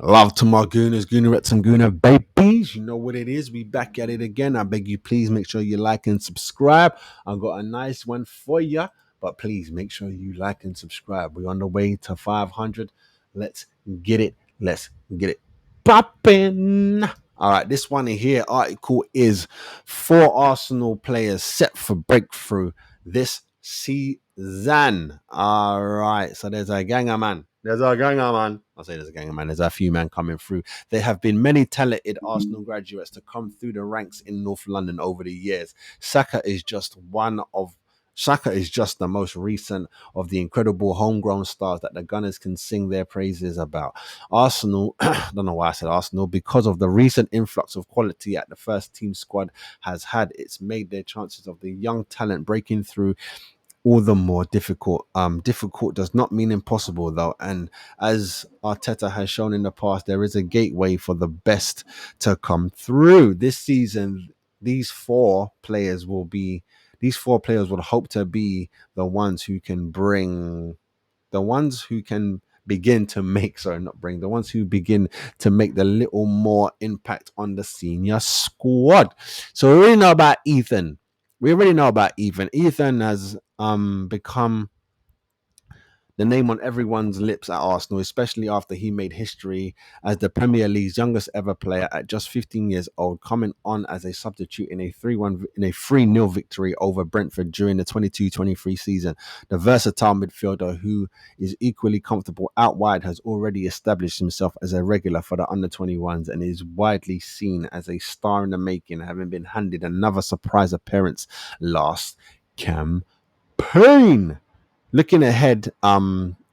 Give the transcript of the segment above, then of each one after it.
Love to my Gooners, Goonerettes and Gooner babies. You know what it is. We back at it again. I beg you, please make sure you like and subscribe. I've got a nice one for you, but please make sure you like and subscribe. We're on the way to 500. Let's get it. Let's get it popping. All right, this one here article is four Arsenal players set for breakthrough this season. All right, so there's a gang of man. There's a gang of man. I'll say there's a gang of man. There's a few men coming through. There have been many talented Arsenal graduates to come through the ranks in North London over the years. Saka is just the most recent of the incredible homegrown stars that the Gunners can sing their praises about. Arsenal, I don't know why I said Arsenal, because of the recent influx of quality at the first team squad has had, it's made their chances of the young talent breaking through all the more difficult. Difficult does not mean impossible though, and as Arteta has shown in the past, there is a gateway for the best to come through. This season, these four players will be. These four players will hope to be the ones who can bring, the ones who can begin to make, sorry, not bring, the ones who begin to make the little more impact on the senior squad. So we already know about Ethan. Ethan has become the name on everyone's lips at Arsenal, especially after he made history as the Premier League's youngest ever player at just 15 years old, coming on as a substitute in a 3-0 victory over Brentford during the 22-23 season. The versatile midfielder, who is equally comfortable out wide, has already established himself as a regular for the under-21s and is widely seen as a star in the making, having been handed another surprise appearance last campaign. Looking ahead,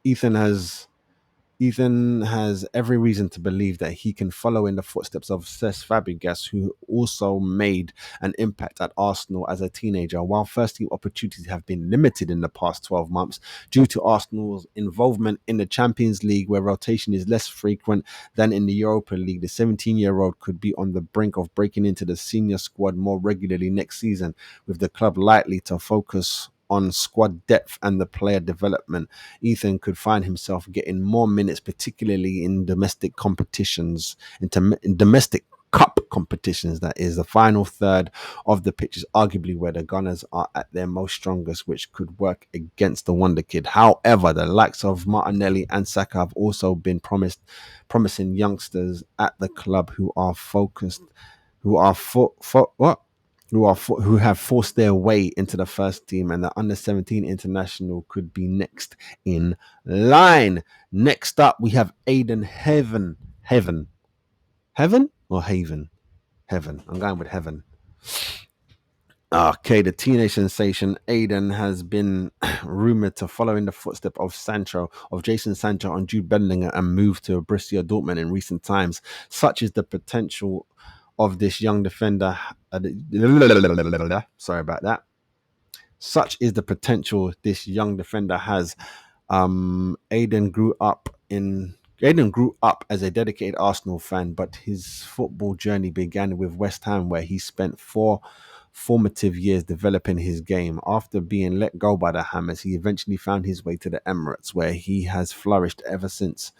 Ethan has every reason to believe that he can follow in the footsteps of Cesc Fabregas, who also made an impact at Arsenal as a teenager. While first-team opportunities have been limited in the past 12 months due to Arsenal's involvement in the Champions League, where rotation is less frequent than in the Europa League, the 17-year-old could be on the brink of breaking into the senior squad more regularly next season, with the club likely to focus on squad depth and the player development. Ethan could find himself getting more minutes, particularly in domestic competitions, in domestic cup competitions. That is the final third of the pitch, is arguably where the Gunners are at their most strongest, which could work against the Wonder Kid. However, the likes of Martinelli and Saka have also been promising youngsters at the club who are focused, who are who have forced their way into the first team, and the under 17 international could be next in line. Next up, we have Aiden Heaven or Haven? Heaven. I'm going with Heaven. Okay, the teenage sensation Aiden has been rumored to follow in the footsteps of Jason Sancho on Jude Bellingham and move to Borussia Dortmund in recent times. Such is the potential of this young defender. Sorry about that. Such is the potential this young defender has. Aiden grew up as a dedicated Arsenal fan, but his football journey began with West Ham, where he spent 4 formative years developing his game. After being let go by the Hammers, he eventually found his way to the Emirates, where he has flourished ever since.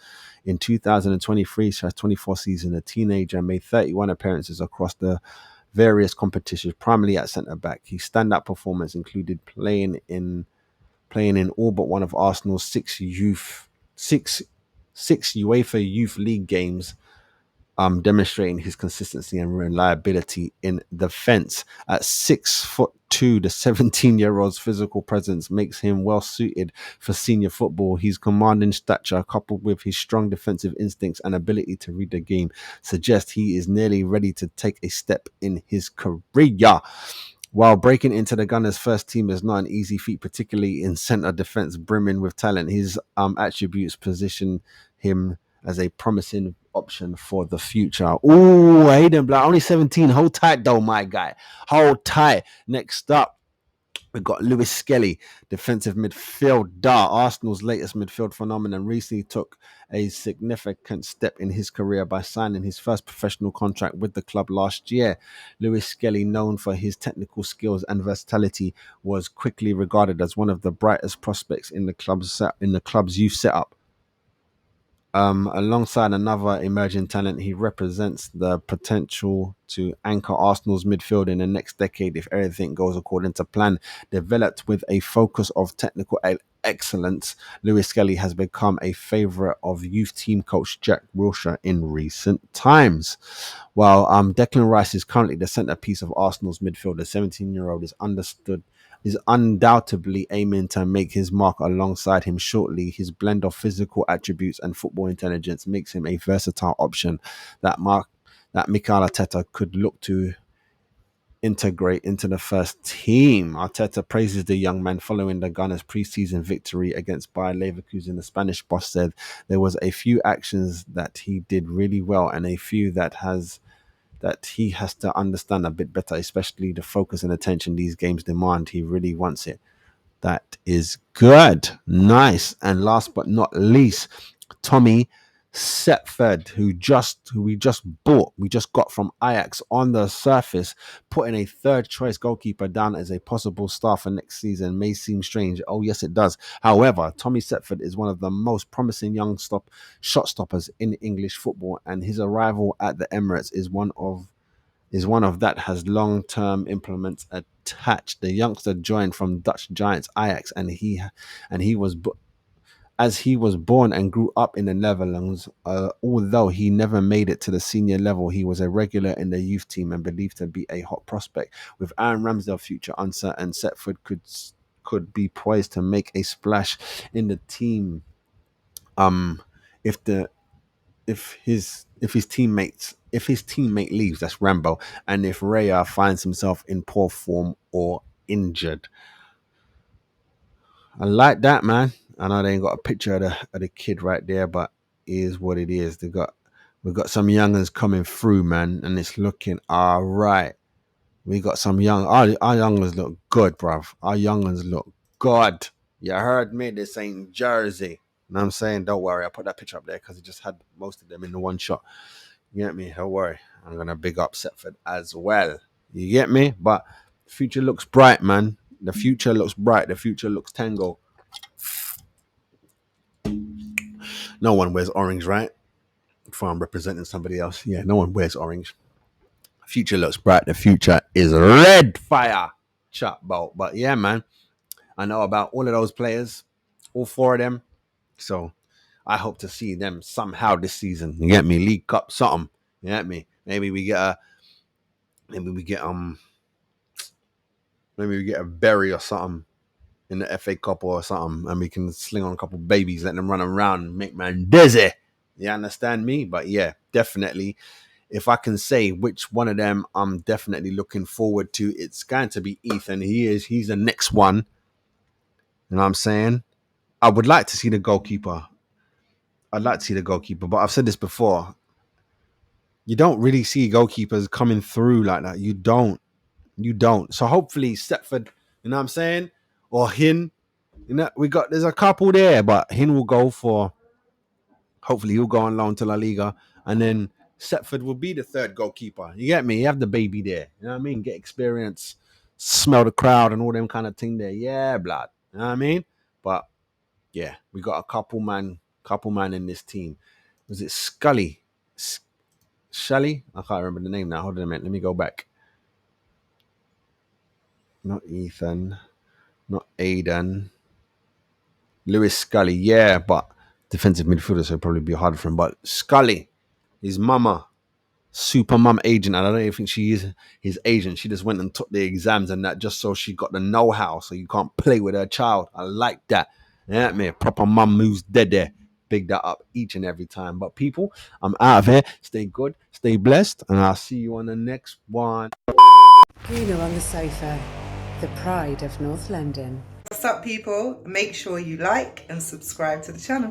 In 2023-24 season, the teenager made 31 appearances across the various competitions, primarily at centre back. His standout performance included playing in all but one of Arsenal's six UEFA Youth League games, demonstrating his consistency and reliability in defense. At 6'2", the 17-year-old's physical presence makes him well suited for senior football. His commanding stature, coupled with his strong defensive instincts and ability to read the game, suggest he is nearly ready to take a step in his career. While breaking into the Gunners' first team is not an easy feat, particularly in centre defence brimming with talent, his attributes position him as a promising option for the future. Ooh, Hayden Black, only 17. Hold tight, though, my guy. Hold tight. Next up, we've got Lewis Skelly, defensive midfielder, Arsenal's latest midfield phenomenon. Recently took a significant step in his career by signing his first professional contract with the club last year. Lewis Skelly, known for his technical skills and versatility, was quickly regarded as one of the brightest prospects in the club's youth setup. Alongside another emerging talent, he represents the potential to anchor Arsenal's midfield in the next decade if everything goes according to plan. Developed with a focus of technical excellence, Lewis Skelly has become a favourite of youth team coach Jack Wilshere in recent times. While Declan Rice is currently the centrepiece of Arsenal's midfield, the 17-year-old is undoubtedly aiming to make his mark alongside him shortly. His blend of physical attributes and football intelligence makes him a versatile option that Mikel Arteta could look to integrate into the first team. Arteta praises the young man following the Gunners' pre-season victory against Bayer Leverkusen. The Spanish boss said there was a few actions that he did really well and a few that he has to understand a bit better, especially the focus and attention these games demand. He really wants it. That is good. Nice. And last but not least, Tommy Setford, who we just got from Ajax on the surface, putting a third choice goalkeeper down as a possible star for next season may seem strange. Oh, yes, it does. However, Tommy Setford is one of the most promising young shot stoppers in English football, and his arrival at the Emirates is one of that has long-term implements attached. The youngster joined from Dutch giants Ajax, and he was as he was born and grew up in the Netherlands. Although he never made it to the senior level, he was a regular in the youth team and believed to be a hot prospect. With Aaron Ramsdale's future uncertain, Setford could be poised to make a splash in the team. If the if his teammate leaves, that's Rambo, and if Raya finds himself in poor form or injured. I like that, man. I know they ain't got a picture of the kid right there, but it is what it is. We've got some youngers coming through, man, and it's looking all right. We got some our youngers look good, bruv. Our youngers look good. You heard me? This ain't Jersey. You know what I'm saying? Don't worry. I put that picture up there because it just had most of them in the one shot. You get me? Don't worry. I'm going to big up Setford as well. You get me? But the future looks bright, man. The future looks bright. The future looks tango. No one wears orange, right? If I'm representing somebody else. Yeah, no one wears orange. Future looks bright. The future is red fire. Chat about. But yeah, man. I know about all of those players. All four of them. So I hope to see them somehow this season. You get me? League Cup, something. You get me? Maybe we get a Veria or something in the FA Cup or something, and we can sling on a couple babies, let them run around and make man dizzy. You understand me? But yeah, definitely. If I can say which one of them I'm definitely looking forward to, it's going to be Ethan. He's the next one. You know what I'm saying? I would like to see the goalkeeper. I'd like to see the goalkeeper, but I've said this before. You don't really see goalkeepers coming through like that. You don't. So hopefully Stepford, you know what I'm saying? Or Hin. You know, there's a couple there, but Hin will go for, hopefully he'll go on loan to La Liga. And then Setford will be the third goalkeeper. You get me? You have the baby there. You know what I mean? Get experience, smell the crowd and all them kind of thing there. Yeah, blood. You know what I mean? But yeah, we got a couple man in this team. Was it Scully? Shelly? I can't remember the name now. Hold on a minute. Let me go back. Not Ethan. Not Aidan. Lewis Scully. Yeah, but defensive midfielder, so it'll probably be harder for him. But Scully, his mama, super mum agent. I don't even think she is his agent. She just went and took the exams and that just so she got the know-how so you can't play with her child. I like that. Yeah, me. Proper mum moves dead there. Big that up each and every time. But people, I'm out of here. Stay good, stay blessed, and I'll see you on the next one. Gooner on the sofa, the pride of North London. What's up, people? Make sure you like and subscribe to the channel.